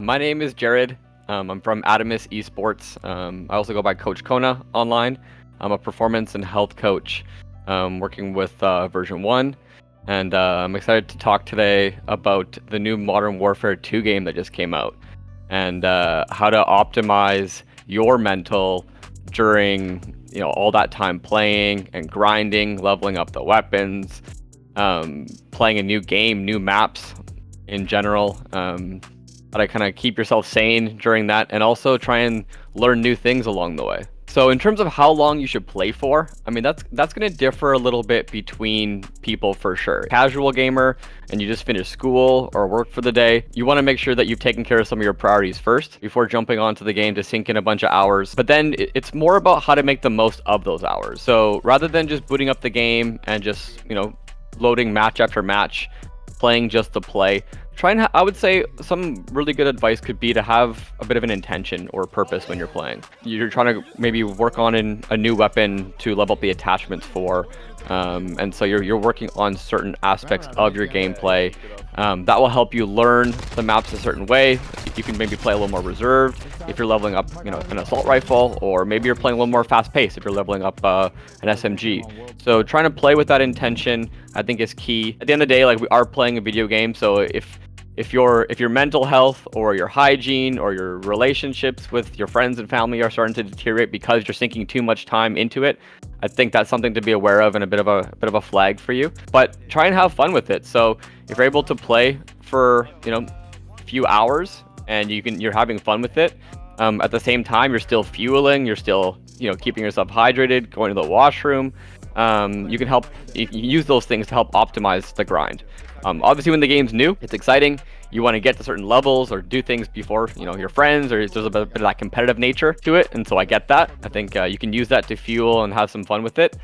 My name is Jerrad. I'm from Adamas Esports. I also go by Coach Kona online. I'm a performance and health coach working with version 1. And I'm excited to talk today about the new Modern Warfare 2 game that just came out and how to optimize your mental during all that time playing and grinding, leveling up the weapons, playing a new game, new maps in general. How to kind of keep yourself sane during that, and also try and learn new things along the way. So in terms of how long you should play for, I mean, that's going to differ a little bit between people for sure. Casual gamer, and you just finished school or work for the day, you want to make sure that you've taken care of some of your priorities first before jumping onto the game to sink in a bunch of hours. But then it's more about how to make the most of those hours. So rather than just booting up the game and just, loading match after match, playing just to play, I would say some really good advice could be to have a bit of an intention or purpose when you're playing. You're trying to maybe work on a new weapon to level up the attachments for, and so you're working on certain aspects of your gameplay. That will help you learn the maps a certain way. You can maybe play a little more reserved if you're leveling up, an assault rifle, or maybe you're playing a little more fast-paced if you're leveling up an SMG. So trying to play with that intention, I think, is key. At the end of the day, we are playing a video game, so if your mental health or your hygiene or your relationships with your friends and family are starting to deteriorate because you're sinking too much time into it, I think that's something to be aware of and a bit of a flag for you. But try and have fun with it. So if you're able to play for a few hours and you're having fun with it, at the same time you're still fueling, you're still keeping yourself hydrated, going to the washroom. You can use those things to help optimize the grind. Obviously, when the game's new, it's exciting. You want to get to certain levels or do things before your friends, or there's a bit of that competitive nature to it, and so I get that. I think you can use that to fuel and have some fun with it,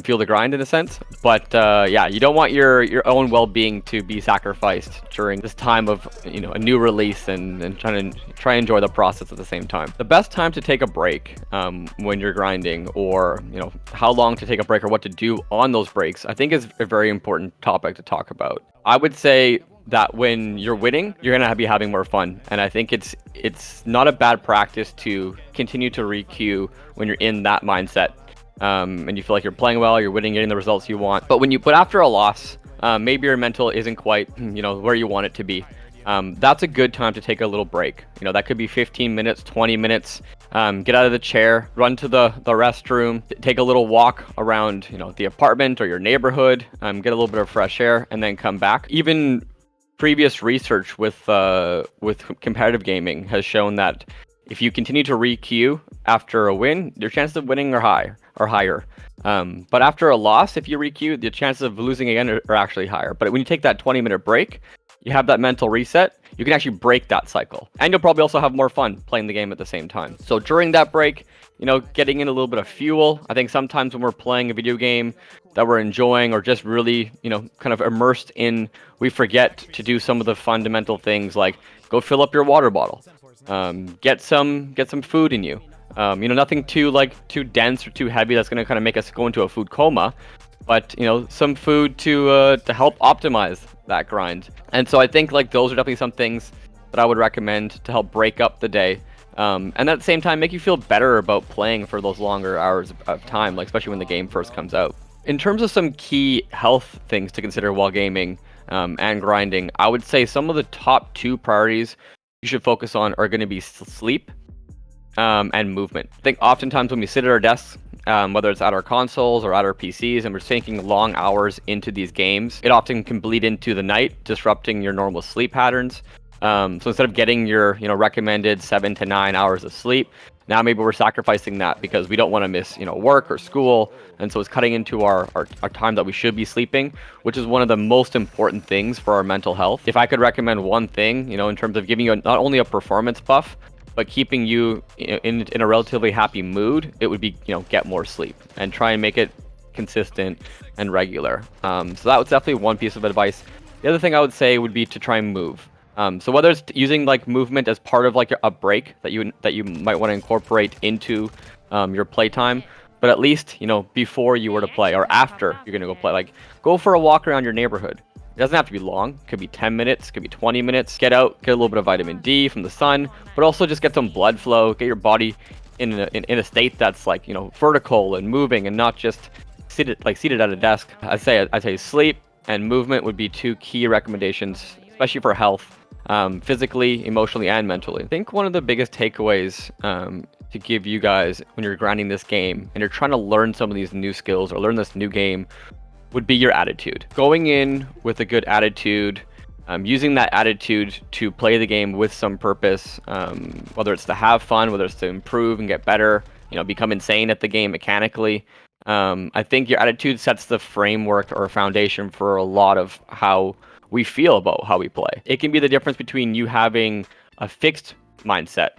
fuel the grind in a sense. But yeah, you don't want your own well-being to be sacrificed during this time of a new release and try and enjoy the process at the same time. The best time to take a break when you're grinding, or how long to take a break or what to do on those breaks, I think is a very important topic to talk about. I would say that when you're winning, you're gonna be having more fun, and I think it's not a bad practice to continue to re-queue when you're in that mindset. And you feel like you're playing well, you're winning, getting the results you want. But after a loss, maybe your mental isn't quite, where you want it to be. That's a good time to take a little break. That could be 15 minutes, 20 minutes. Get out of the chair, run to the restroom, take a little walk around, the apartment or your neighborhood, get a little bit of fresh air, and then come back. Even previous research with competitive gaming has shown that if you continue to re-queue after a win, your chances of winning are higher. But after a loss, if you re-queue, the chances of losing again are actually higher. But when you take that 20-minute break, you have that mental reset, you can actually break that cycle. And you'll probably also have more fun playing the game at the same time. So during that break, getting in a little bit of fuel. I think sometimes when we're playing a video game that we're enjoying or just really, kind of immersed in, we forget to do some of the fundamental things like go fill up your water bottle, get some food in you. Nothing too dense or too heavy that's going to kind of make us go into a food coma, but some food to help optimize that grind. And so I think those are definitely some things that I would recommend to help break up the day, and at the same time make you feel better about playing for those longer hours of time, especially when the game first comes out. In terms of some key health things to consider while gaming and grinding, I would say some of the top 2 priorities you should focus on are going to be sleep and movement. I think oftentimes when we sit at our desks, whether it's at our consoles or at our PCs, and we're sinking long hours into these games, it often can bleed into the night, disrupting your normal sleep patterns. So instead of getting your recommended 7 to 9 hours of sleep, now maybe we're sacrificing that because we don't want to miss work or school, and so it's cutting into our time that we should be sleeping, which is one of the most important things for our mental health. If I could recommend one thing, in terms of giving you not only a performance buff, but keeping you in a relatively happy mood, it would be get more sleep and try and make it consistent and regular. So that was definitely one piece of advice. The other thing I would say would be to try and move. So whether it's using movement as part of a break that you might want to incorporate into your playtime, but at least before you were to play or after you're gonna go play, go for a walk around your neighborhood. It doesn't have to be long. It could be 10 minutes, could be 20 minutes. Get out, get a little bit of vitamin D from the sun, but also just get some blood flow, get your body in a state that's like, you know, vertical and moving and not just seated at a desk. I say sleep and movement would be two key recommendations, especially for health, physically, emotionally, and mentally. I think one of the biggest takeaways to give you guys when you're grinding this game and you're trying to learn some of these new skills or learn this new game would be your attitude. Going in with a good attitude, using that attitude to play the game with some purpose, whether it's to have fun, whether it's to improve and get better, you know, become insane at the game mechanically. I think your attitude sets the framework or foundation for a lot of how we feel about how we play. It can be the difference between you having a fixed mindset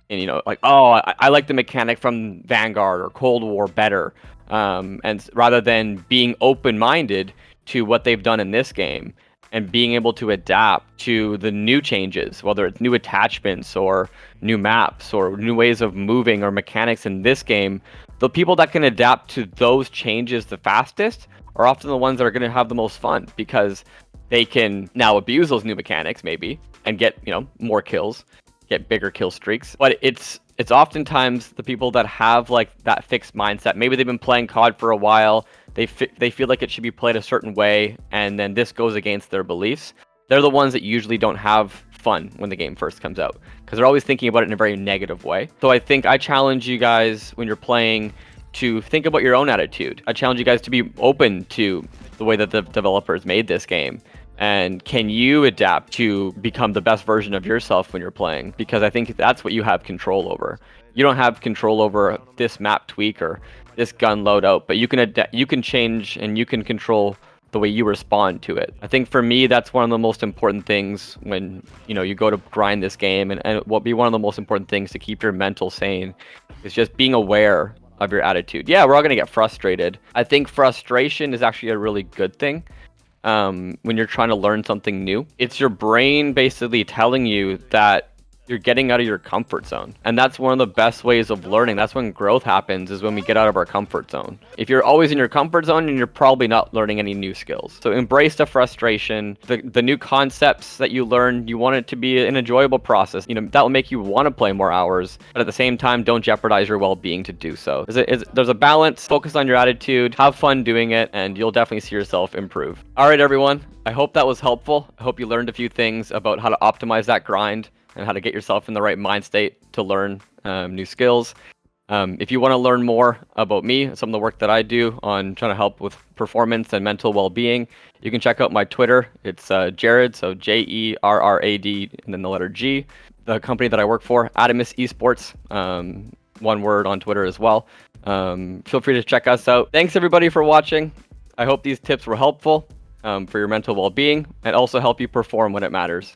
and, you know, like, oh, I like the mechanic from Vanguard or Cold War better. And rather than being open-minded to what they've done in this game and being able to adapt to the new changes, whether it's new attachments or new maps or new ways of moving or mechanics in this game, the people that can adapt to those changes the fastest are often the ones that are going to have the most fun, because they can now abuse those new mechanics maybe and get, you know, more kills, get bigger kill streaks. But it's oftentimes the people that have like that fixed mindset. Maybe they've been playing COD for a while. They feel like it should be played a certain way, and then this goes against their beliefs. They're the ones that usually don't have fun when the game first comes out, because they're always thinking about it in a very negative way. So I think I challenge you guys when you're playing to think about your own attitude. I challenge you guys to be open to the way that the developers made this game. And can you adapt to become the best version of yourself when you're playing? Because I think that's what you have control over. You don't have control over this map tweak or this gun loadout, but you can change and you can control the way you respond to it. I think for me, that's one of the most important things when, you know, you go to grind this game, and it will be one of the most important things to keep your mental sane is just being aware of your attitude. Yeah, we're all going to get frustrated. I think frustration is actually a really good thing. When you're trying to learn something new, it's your brain basically telling you that you're getting out of your comfort zone. And that's one of the best ways of learning. That's when growth happens, is when we get out of our comfort zone. If you're always in your comfort zone, and you're probably not learning any new skills. So embrace the frustration, the new concepts that you learn. You want it to be an enjoyable process. You know, that will make you want to play more hours, but at the same time, don't jeopardize your well-being to do so. There's a balance. Focus on your attitude, have fun doing it, and you'll definitely see yourself improve. All right, everyone. I hope that was helpful. I hope you learned a few things about how to optimize that grind and how to get yourself in the right mind state to learn new skills. If you want to learn more about me, some of the work that I do on trying to help with performance and mental well-being, you can check out my Twitter. It's Jerrad, so Jerrad, and then the letter G. The company that I work for, Adamas Esports, one word on Twitter as well. Feel free to check us out. Thanks everybody for watching. I hope these tips were helpful for your mental well-being and also help you perform when it matters.